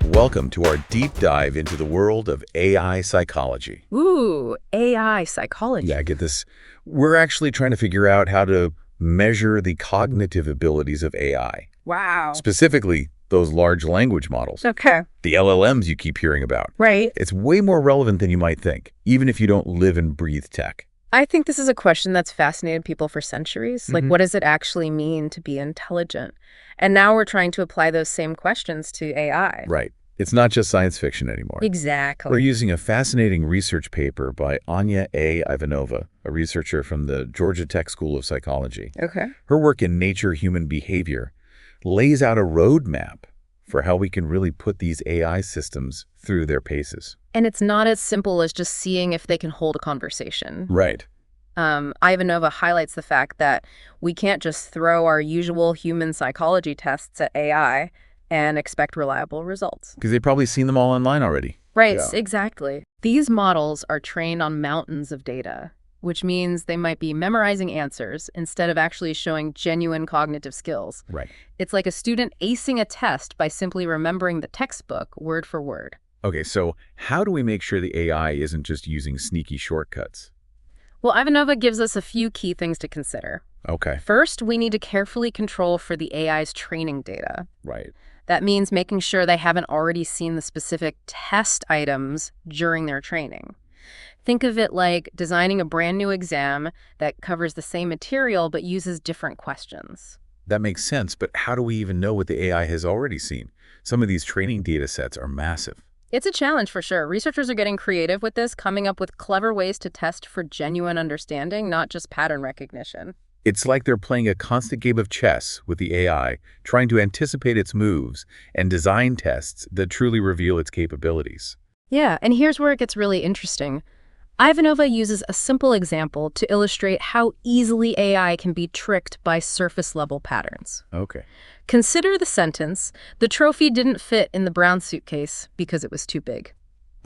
Welcome to our deep dive into the world of AI psychology. Ooh, AI psychology. Yeah, get this. We're actually trying to figure out how to measure the cognitive abilities of AI. Wow. Specifically, those large language models. Okay. The LLMs you keep hearing about. Right. It's way more relevant than you might think, even if you don't live and breathe tech. I think this is a question that's fascinated people for centuries. Like, what does it actually mean to be intelligent? And now we're trying to apply those same questions to AI. Right. It's not just science fiction anymore. Exactly. We're using a fascinating research paper by Anya A. Ivanova, a researcher from the Georgia Tech School of Psychology. Okay. Her work in Nature Human Behavior lays out a roadmap for how we can really put these AI systems through their paces. And it's not as simple as just seeing if they can hold a conversation. Right. Ivanova highlights the fact that we can't just throw our usual human psychology tests at AI and expect reliable results. Because they've probably seen them all online already. Right, Yeah. exactly. These models are trained on mountains of data, which means they might be memorizing answers instead of actually showing genuine cognitive skills. Right. It's like a student acing a test by simply remembering the textbook word for word. Okay, so how do we make sure the AI isn't just using sneaky shortcuts? Well, Ivanova gives us a few key things to consider. Okay. First, we need to carefully control for the AI's training data. Right. That means making sure they haven't already seen the specific test items during their training. Think of it like designing a brand new exam that covers the same material but uses different questions. That makes sense, but how do we even know what the AI has already seen? Some of these training data sets are massive. It's a challenge for sure. Researchers are getting creative with this, coming up with clever ways to test for genuine understanding, not just pattern recognition. It's like they're playing a constant game of chess with the AI, trying to anticipate its moves and design tests that truly reveal its capabilities. Yeah, and here's where it gets really interesting. Ivanova uses a simple example to illustrate how easily AI can be tricked by surface-level patterns. Okay. Consider the sentence, "The trophy didn't fit in the brown suitcase because it was too big."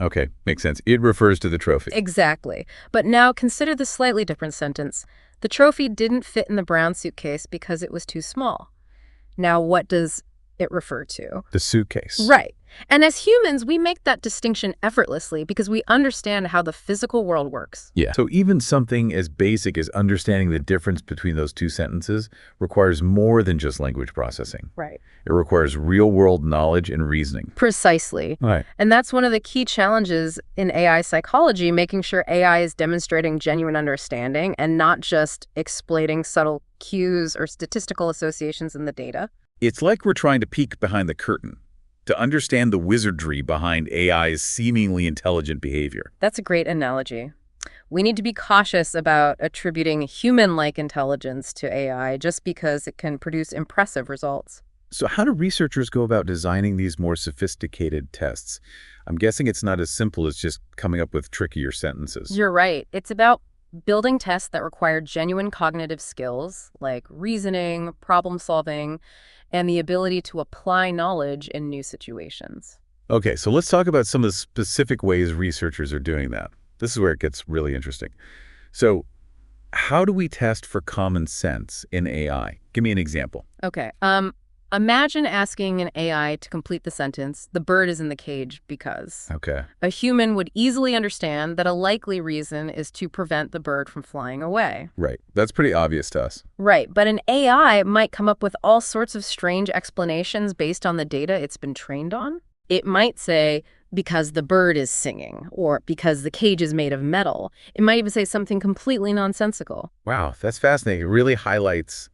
Okay, makes sense. It refers to the trophy. Exactly. But now consider the slightly different sentence. "The trophy didn't fit in the brown suitcase because it was too small." Now, what does it refer to? The suitcase. Right. And as humans, we make that distinction effortlessly because we understand how the physical world works. Yeah. So even something as basic as understanding the difference between those two sentences requires more than just language processing. Right. It requires real-world knowledge and reasoning. Precisely. Right. And that's one of the key challenges in AI psychology, making sure AI is demonstrating genuine understanding and not just exploiting subtle cues or statistical associations in the data. It's like we're trying to peek behind the curtain to understand the wizardry behind AI's seemingly intelligent behavior. That's a great analogy. We need to be cautious about attributing human-like intelligence to AI just because it can produce impressive results. So how do researchers go about designing these more sophisticated tests? I'm guessing it's not as simple as just coming up with trickier sentences. You're right. It's about building tests that require genuine cognitive skills like reasoning, problem solving, and the ability to apply knowledge in new situations. Okay, so let's talk about some of the specific ways researchers are doing that. This is where it gets really interesting. So how do we test for common sense in AI? Give me an example. Okay. Imagine asking an AI to complete the sentence, "The bird is in the cage because." Okay. A human would easily understand that a likely reason is to prevent the bird from flying away. Right. That's pretty obvious to us. Right, but an AI might come up with all sorts of strange explanations based on the data it's been trained on. It might say, "Because the bird is singing," or "Because the cage is made of metal." It might even say something completely nonsensical. Wow, that's fascinating. It really highlights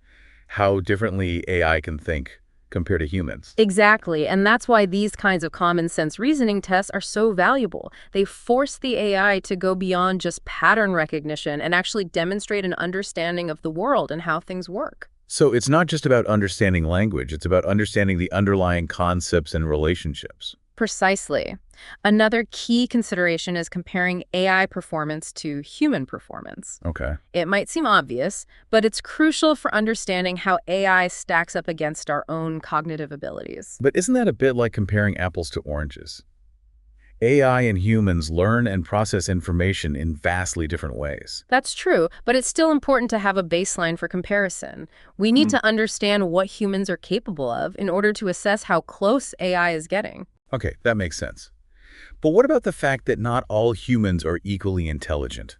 how differently AI can think compared to humans. Exactly, and that's why these kinds of common sense reasoning tests are so valuable. They force the AI to go beyond just pattern recognition and actually demonstrate an understanding of the world and how things work. So it's not just about understanding language, it's about understanding the underlying concepts and relationships. Precisely. Another key consideration is comparing AI performance to human performance. Okay. It might seem obvious, but it's crucial for understanding how AI stacks up against our own cognitive abilities. But isn't that a bit like comparing apples to oranges? AI and humans learn and process information in vastly different ways. That's true, but it's still important to have a baseline for comparison. We need to understand what humans are capable of in order to assess how close AI is getting. Okay, that makes sense. But what about the fact that not all humans are equally intelligent?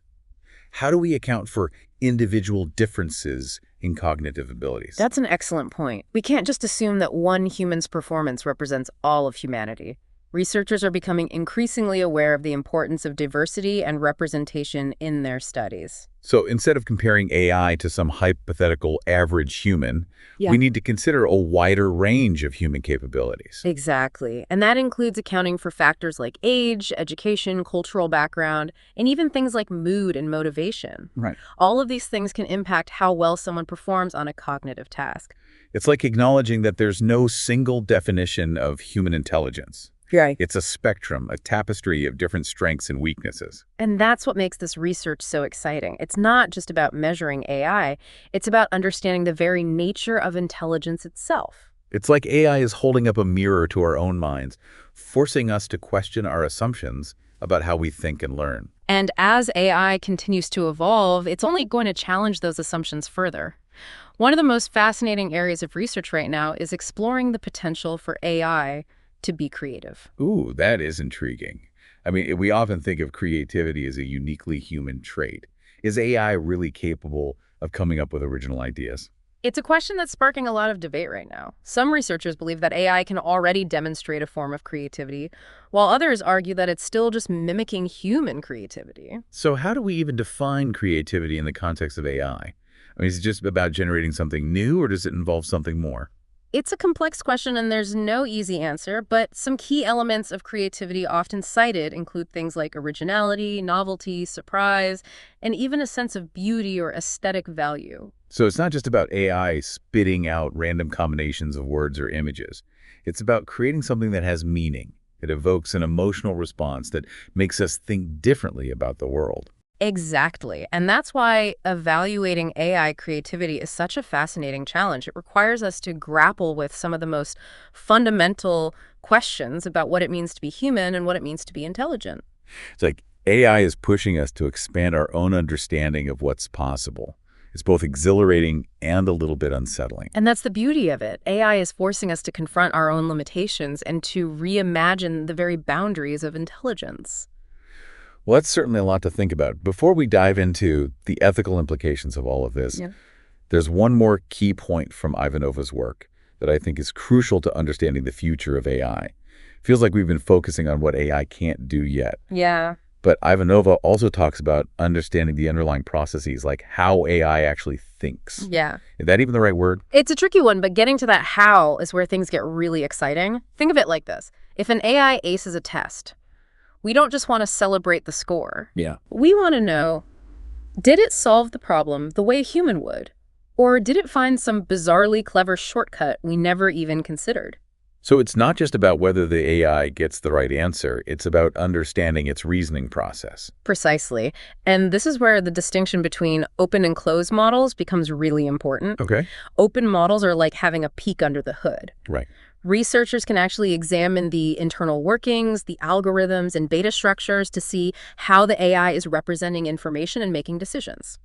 How do we account for individual differences in cognitive abilities? That's an excellent point. We can't just assume that one human's performance represents all of humanity. Researchers are becoming increasingly aware of the importance of diversity and representation in their studies. So instead of comparing AI to some hypothetical average human, Yeah. we need to consider a wider range of human capabilities. Exactly. And that includes accounting for factors like age, education, cultural background, and even things like mood and motivation. Right. All of these things can impact how well someone performs on a cognitive task. It's like acknowledging that there's no single definition of human intelligence. Right. It's a spectrum, a tapestry of different strengths and weaknesses. And that's what makes this research so exciting. It's not just about measuring AI, it's about understanding the very nature of intelligence itself. It's like AI is holding up a mirror to our own minds, forcing us to question our assumptions about how we think and learn. And as AI continues to evolve, it's only going to challenge those assumptions further. One of the most fascinating areas of research right now is exploring the potential for AI to be creative. Ooh, that is intriguing. I mean, we often think of creativity as a uniquely human trait. Is AI really capable of coming up with original ideas? It's a question that's sparking a lot of debate right now. Some researchers believe that AI can already demonstrate a form of creativity, while others argue that it's still just mimicking human creativity. So how do we even define creativity in the context of AI? I mean, is it just about generating something new, or does it involve something more? It's a complex question and there's no easy answer, but some key elements of creativity often cited include things like originality, novelty, surprise, and even a sense of beauty or aesthetic value. So it's not just about AI spitting out random combinations of words or images. It's about creating something that has meaning. It evokes an emotional response that makes us think differently about the world. Exactly. And that's why evaluating AI creativity is such a fascinating challenge. It requires us to grapple with some of the most fundamental questions about what it means to be human and what it means to be intelligent. It's like AI is pushing us to expand our own understanding of what's possible. It's both exhilarating and a little bit unsettling. And that's the beauty of it. AI is forcing us to confront our own limitations and to reimagine the very boundaries of intelligence. Well, that's certainly a lot to think about. Before we dive into the ethical implications of all of this, Yeah. there's one more key point from Ivanova's work that I think is crucial to understanding the future of AI. Feels like we've been focusing on what AI can't do yet. Yeah. But Ivanova also talks about understanding the underlying processes, like how AI actually thinks. Yeah. Is that even the right word? It's a tricky one, but getting to that how is where things get really exciting. Think of it like this. If an AI aces a test, we don't just want to celebrate the score. Yeah. We want to know, did it solve the problem the way a human would? Or did it find some bizarrely clever shortcut we never even considered? So it's not just about whether the AI gets the right answer, it's about understanding its reasoning process. Precisely. And this is where the distinction between open and closed models becomes really important. Okay. Open models are like having a peek under the hood. Right. Researchers can actually examine the internal workings, the algorithms, and data structures to see how the AI is representing information and making decisions.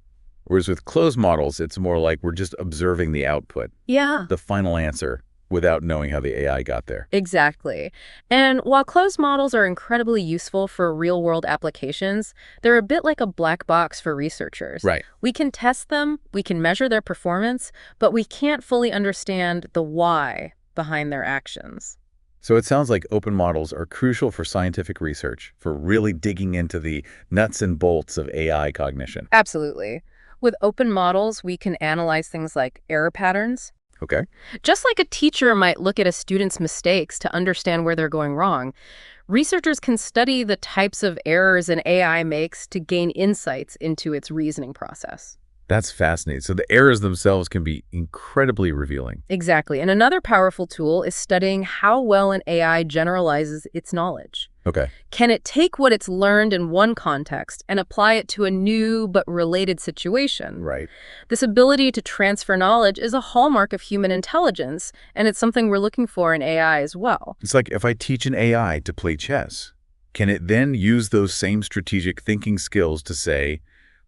Whereas with closed models, it's more like we're just observing the output, Yeah. the final answer, without knowing how the AI got there. Exactly. And while closed models are incredibly useful for real-world applications, they're a bit like a black box for researchers. Right. We can test them, we can measure their performance, but we can't fully understand the why behind their actions. So it sounds like open models are crucial for scientific research, for really digging into the nuts and bolts of AI cognition. Absolutely. With open models, we can analyze things like error patterns. Okay. Just like a teacher might look at a student's mistakes to understand where they're going wrong, researchers can study the types of errors an AI makes to gain insights into its reasoning process. That's fascinating. So the errors themselves can be incredibly revealing. Exactly. And another powerful tool is studying how well an AI generalizes its knowledge. Okay. Can it take what it's learned in one context and apply it to a new but related situation? Right. This ability to transfer knowledge is a hallmark of human intelligence, and it's something we're looking for in AI as well. It's like if I teach an AI to play chess, can it then use those same strategic thinking skills to, say,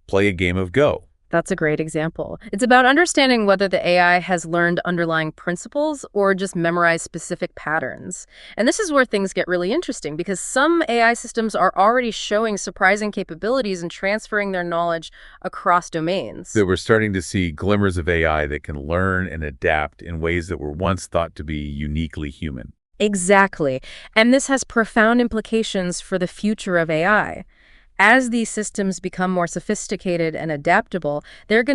play a game of Go That's a great example. It's about understanding whether the AI has learned underlying principles or just memorized specific patterns. And this is where things get really interesting because some AI systems are already showing surprising capabilities and transferring their knowledge across domains. That we're starting to see glimmers of AI that can learn and adapt in ways that were once thought to be uniquely human. Exactly. And this has profound implications for the future of AI. As these systems become more sophisticated and adaptable, they're going